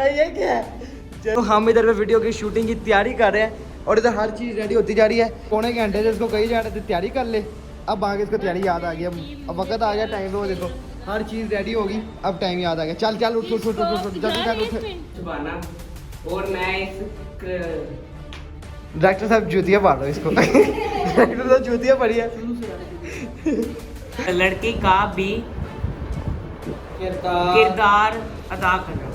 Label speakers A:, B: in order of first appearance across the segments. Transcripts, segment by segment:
A: ये क्या है? तो हम इधर पे वीडियो की शूटिंग की तैयारी कर रहे हैं और इधर हर चीज़ रेडी होती जा रही है। पौने घंटे से इसको कही जा रहे थे तैयारी कर ले, अब आगे इसको तैयारी याद आ गई। अब वक्त आ गया, टाइम पे वो देखो हर चीज़ रेडी होगी, अब टाइम याद आ गया। चल चल उठ उठ उठ उठ उठ जल्दी कर उठ।
B: और मैं इस
A: डॉक्टर साहब जूतियाँ पाड़ दो इसको। डॉक्टर साहब जूतियाँ पड़ी है।
B: लड़की का भी किरदार अदा करना।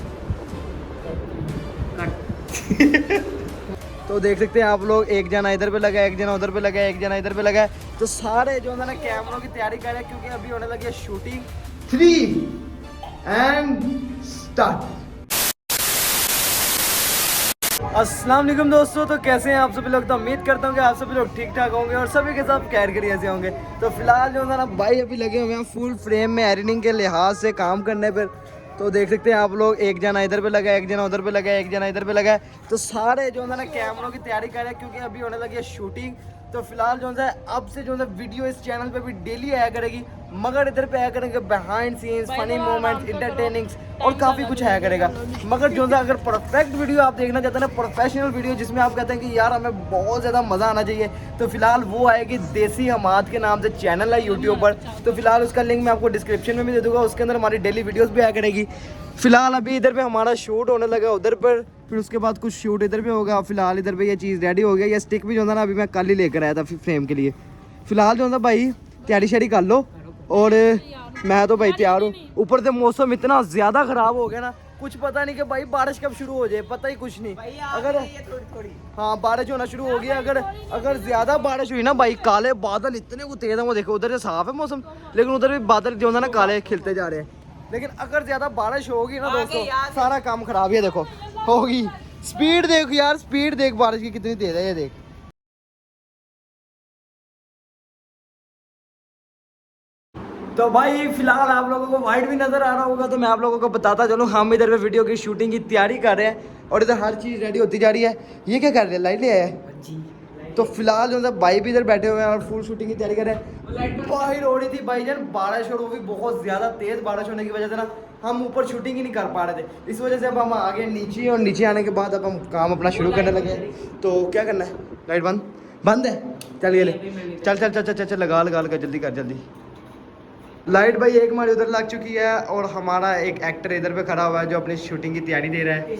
A: तो देख सकते हैं आप लोग, एक जना इधर पे लगा है, एक जना उधर पे लगा है, एक जना इधर पे लगा है। तो सारे जो है ना कैमरों की तैयारी कर रहे हैं क्योंकि अभी होने लगी है शूटिंग। 3 and start. अस्सलाम वालेकुम दोस्तों, तो कैसे हैं आप सभी लोग? तो उम्मीद करता हूँ कि आप सभी लोग ठीक ठाक होंगे और सभी के सब खैर खैरियत से होंगे। तो फिलहाल जो है ना भाई अभी लगे हुए हैं फुल फ्रेम में एडिटिंग के लिहाज से काम करने पर। तो देख सकते हैं आप लोग, एक जना इधर पे लगा है, एक जना उधर पे लगा है, एक जना इधर पे लगा है। तो सारे जो है ना कैमरों की तैयारी कर रहे हैं क्योंकि अभी होने लगी है शूटिंग। तो फिलहाल जो है अब से जो है वीडियो इस चैनल पे भी डेली आया करेगी, मगर इधर पे आया करेंगे बिहाइंड सीन्स, फनी मोमेंट्स, इंटरटेनिंग्स और काफ़ी कुछ आया करेगा। मगर जो है अगर परफेक्ट वीडियो आप देखना चाहते हैं ना, प्रोफेशनल वीडियो जिसमें आप कहते हैं कि यार हमें बहुत ज़्यादा मज़ा आना चाहिए, तो फिलहाल वो आएगी देसी हमाद के नाम से चैनल है यूट्यूब पर। तो फिलहाल उसका लिंक मैं आपको डिस्क्रिप्शन में भी दे दूँगा, उसके अंदर हमारी डेली वीडियोज़ भी आया करेगी। फिलहाल अभी इधर पे हमारा शूट होने लगा उधर पर, फिर उसके बाद कुछ शूट इधर पे होगा। फिलहाल इधर पे ये चीज़ रेडी हो गया। ये स्टिक भी जो है ना अभी मैं कल ही लेकर आया था फ्रेम के लिए। फिलहाल जो है भाई तैयारी शैयारी कर लो और मैं तो भाई तैयार हूँ। ऊपर से मौसम इतना ज़्यादा ख़राब हो गया ना, कुछ पता नहीं कि भाई बारिश कब शुरू हो जाए, पता ही कुछ नहीं। अगर हाँ बारिश होना शुरू हो गया, अगर ज़्यादा बारिश हुई ना भाई, काले बादल इतने को तेज़ है, वो देखो उधर से साफ है मौसम, लेकिन उधर भी बादल जो है ना काले खिलते जा रहे हैं। लेकिन अगर ज़्यादा बारिश होगी ना दोस्तों, सारा काम खराब है। देखो होगी, स्पीड देख यार, स्पीड देख बारिश की कितनी तेज़ है, ये देख। तो भाई फिलहाल आप लोगों को वाइट भी नज़र आ रहा होगा, तो मैं आप लोगों को बताता चलूँ, हम इधर पे वीडियो की शूटिंग की तैयारी कर रहे हैं और इधर हर चीज़ रेडी होती जा रही है। ये क्या कर रहे हैं, लाइट ले आया है? तो फिलहाल जो है भाई भी इधर बैठे हुए हैं और फुल शूटिंग की तैयारी कर रहे हैं। बाहर हो रही थी भाईजान बारिश और वो भी बहुत ज़्यादा तेज़ बारिश होने की वजह से ना हम ऊपर शूटिंग ही नहीं कर पा रहे थे। इस वजह से अब हम आगे नीचे, और नीचे आने के बाद अब हम काम अपना शुरू करने लगे। तो क्या करना है, लाइट बंद है, चल ये ले, चल चल चल चल चल लगा लगा जल्दी कर जल्दी। लाइट भाई एक हमारी उधर लग चुकी है और हमारा एक एक्टर इधर पे खड़ा हुआ है जो अपनी शूटिंग की तैयारी दे रहा है।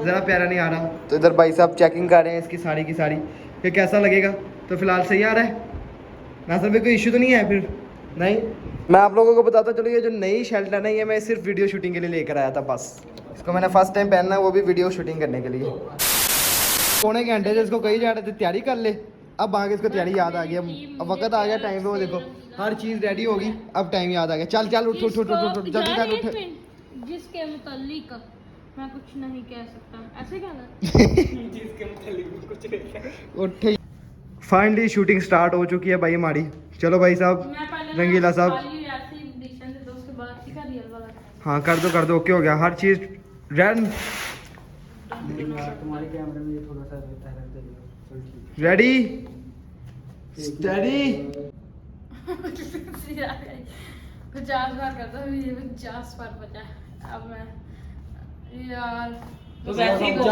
A: ज़रा प्यारा नहीं आ रहा। तो इधर भाई साहब चेकिंग कर रहे हैं इसकी सारी की सारी, कि कैसा लगेगा। तो फिलहाल सही आ रहा है ना सर, कोई इशू तो नहीं है? फिर नहीं, मैं आप लोगों को बताता चलो, ये जो नई शर्ट है ना, ये मैं सिर्फ वीडियो शूटिंग के लिए लेकर आया था बस। इसको मैंने फर्स्ट टाइम पहनना है, वो भी वीडियो शूटिंग करने के लिए। पौने घंटे से इसको कही जा रहे थे तैयारी कर ले, अब आगे इसको तैयारी याद आ गई। अब वक्त आ गया, टाइम पे वो देखो हर चीज़ रेडी होगी, अब टाइम याद आ गया। चल चल उठ उठ उठ उठ उठ जल्दी कर उठ।
C: जिसके मुतालिक मैं कुछ नहीं कह सकता, ऐसे कहना।
B: जिसके मुतालिक कुछ नहीं है।
A: उठ। फाइनली शूटिंग स्टार्ट हो चुकी है भाई हमारी। चलो भाई साहब, रंगीला साहब, हाँ कर दो, ओके हो गया हर चीज़ रेडी।
B: तुम्हारे कैमरे में ये थोड़ा सा रहता है,
A: रेडी स्टडी।
C: 50 बार करता हूँ, ये 50 बार बचा। अब मैं यार
B: तो वैसे ही बोल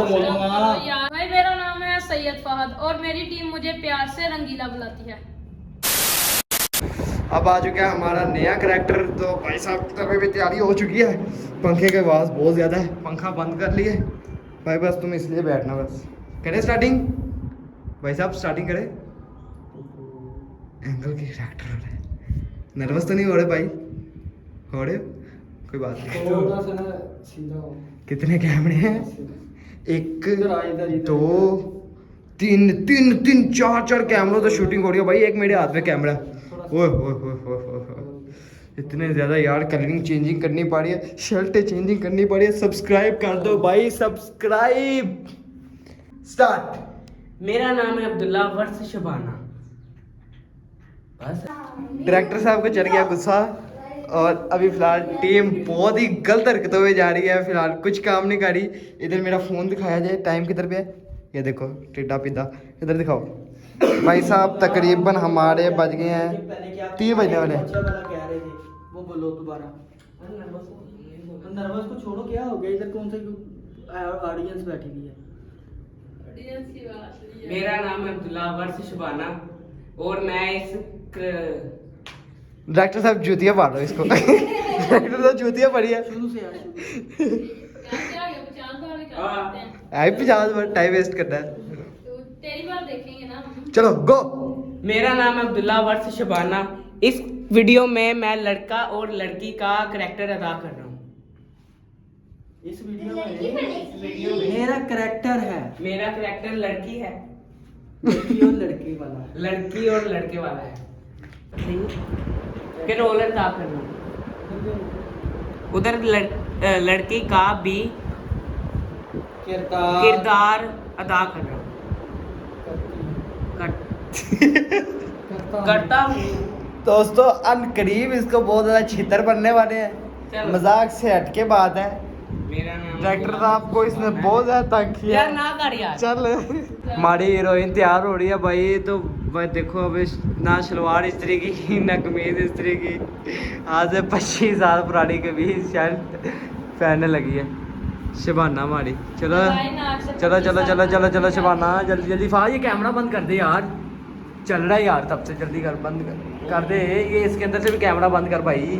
C: यार भाई, मेरा नाम है सैयद फहद और मेरी टीम मुझे प्यार से रंगीला बुलाती है।
A: अब आ चुका है हमारा नया करैक्टर। तो भाई साहब की तरफ भी तैयारी हो चुकी है। पंखे की आवाज़ बहुत ज़्यादा है, पंखा बंद कर लिए भाई, बस तुम इसलिए बैठना। बस करें स्टार्टिंग भाई साहब, स्टार्टिंग करें। एंगल की करैक्टर हो रहा है, नर्वस तो नहीं हो रहे भाई? हो रहे, कोई बात नहीं।
B: थोड़ा सा ना सीधा हो।
A: कितने कैमरे हैं? 1 2 3 3 3 4 4 कैमरों से शूटिंग हो रही है भाई। एक मेरे हाथ में कैमरा, ओए ओए ओए ओए, इतने ज़्यादा यार। कलरिंग चेंजिंग करनी पड़ रही है, शर्टें चेंजिंग करनी पड़ रही है। सब्सक्राइब कर दो भाई, सब्सक्राइब। स्टार्ट।
B: मेरा नाम है अब्दुल्ला वर्ष शबाना। बस
A: डायरेक्टर साहब को चढ़ गया गुस्सा और अभी फिलहाल टीम बहुत ही गलत हरकतों में जा रही है। फिलहाल कुछ काम नहीं कर रही। इधर मेरा फ़ोन दिखाया जाए, टाइम किधर पे है, ये देखो टिड्डा पिद्दा, इधर दिखाओ भाई साहब। तकरीबन हमारे बज गए हैं 3 बजने वाले हैं।
B: वो बोलो दोबारा। को छोड़ो, क्या हो गया इधर? कौन सा ऑडियंस बैठी हुई है?
C: ऑडियंस की बात नहीं है।
B: मेरा नाम है अब्दुल्ला वर्ष शबाना और मैं इस
A: डॉक्टर साहब जूतियाँ पाड़ रहे हो इसको। डॉक्टर साहब जूतियाँ पड़ी है।
B: शुरू से यार शुरू।
C: क्या हो गया 50 बार भी कर
B: हाँ।
C: सकते हैं।
A: आई 50 बार टाइम वेस्ट करना है।
C: तो तेरी बार देखेंगे ना हम।
A: चलो गो।
B: मेरा नाम है अब्दुल्ला वर्ष शबाना। इस वीडियो में मैं लड़का और लड़की का करैक्टर अदा कर रहा हूँ।
D: इस वीडियो में मेरा करैक्टर है,
B: मेरा करैक्टर लड़की है,
D: लड़की और लड़के वाला।
B: लड़की और लड़के वाला है। फिर रोल अदा कर रहा हूँ। उधर लड़की का भी किरदार अदा कर रहा हूँ। करता हूँ।
A: दोस्तों अनकरीब इसको बहुत ज्यादा छितर बनने वाले हैं।
B: चलो।
A: मजाक से हटके बात है।
B: मेरा नाम
A: डॉक्टर साहब को इसने बहुत ज्यादा तंग किया।
B: यार ना कर यार।
A: चल हमारी हीरोइन तैयार हो रही है भाई। तो भाई देखो अब ना शलवार इस्त्री की ना कमीज इस्त्री की, आज से 25 साल पुरानी कमीज शर्ट पहनने लगी है शबाना हमारी। चलो चलो चलो चलो चलो चलो शबाना जल्दी जल्दी फाज ये कैमरा बंद कर दे यार। चल रहा है यार तब से, जल्दी कर बंद कर दे ये। इसके अंदर से भी कैमरा बंद कर भाई।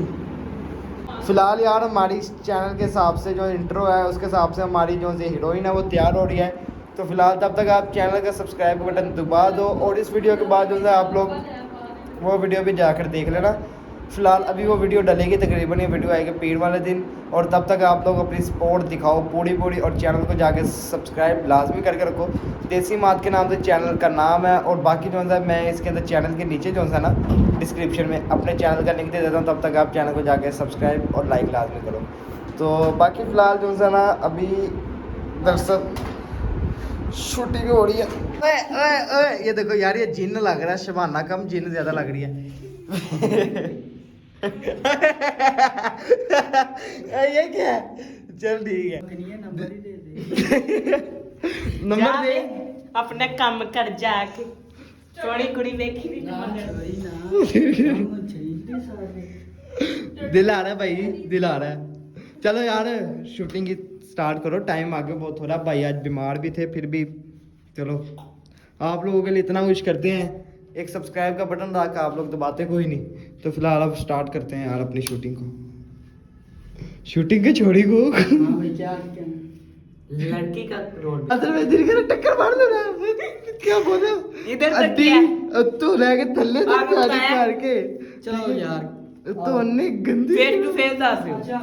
A: फिलहाल यार हमारी चैनल के हिसाब से जो इंट्रो है उसके हिसाब से हमारी जो हीरोइन है वो तैयार हो रही है। तो फिलहाल तब तक आप चैनल का सब्सक्राइब का बटन दबा दो और इस वीडियो के बाद जो है आप लोग वो वीडियो भी जाकर देख लेना। फिलहाल अभी वो वीडियो डलेगी, तकरीबन ये वीडियो आएगी पीर वाले दिन। और तब तक आप लोग अपनी सपोर्ट दिखाओ पूरी और चैनल को जाके सब्सक्राइब लाजमी करके रखो। देसी मात के नाम से चैनल का नाम है। और बाकी जो है मैं इसके अंदर चैनल के नीचे जो है ना डिस्क्रिप्शन में अपने चैनल का लिंक दे देता हूँ। तब तक आप चैनल को जाके सब्सक्राइब और लाइक लाजमी करो। तो बाकी फ़िलहाल जो है ना अभी दरअसल शूटिंग हो रही है। ओए ओए ओए ये देखो यार ये जिन्न लग रहा है, शबाना कम जिन्न ज़्यादा लग रही है। ये क्या है? चल ठीक है
D: नंबर ही दे दे।
A: नंबर दे।
B: अपने काम कर जाके सोनी कुड़ी देखी नहीं
D: ना
B: मगर।
D: छोड़ी ना, हम छरीते सारे।
A: दिल आ रहा है भाई, दिल आ रहा है। चलो यार शूटिंग की स्टार्ट करो, टाइम आगे बहुत हो रहा है। भाई आज बीमार भी थे फिर भी चलो आप लोगों के लिए इतना विश करते हैं। एक सब्सक्राइब का बटन रखा आप लोग दबाते कोई नहीं। तो फिलहाल अब स्टार्ट करते हैं यार अपनी शूटिंग को। शूटिंग के छोड़ी को
D: हाँ भाई क्या
B: लड़की का रोल।
A: अदर में दिल कर टक्कर मार देना। क्या बोले
B: इधर तक
A: अद्दी
B: क्या?
A: तू रह के थल्ले तक
B: आगे
A: गाड़ी
B: बताया।
A: मार के
D: चलो यार
A: तो अन्ने गंदी
B: फेस टू फेस दस
D: अच्छा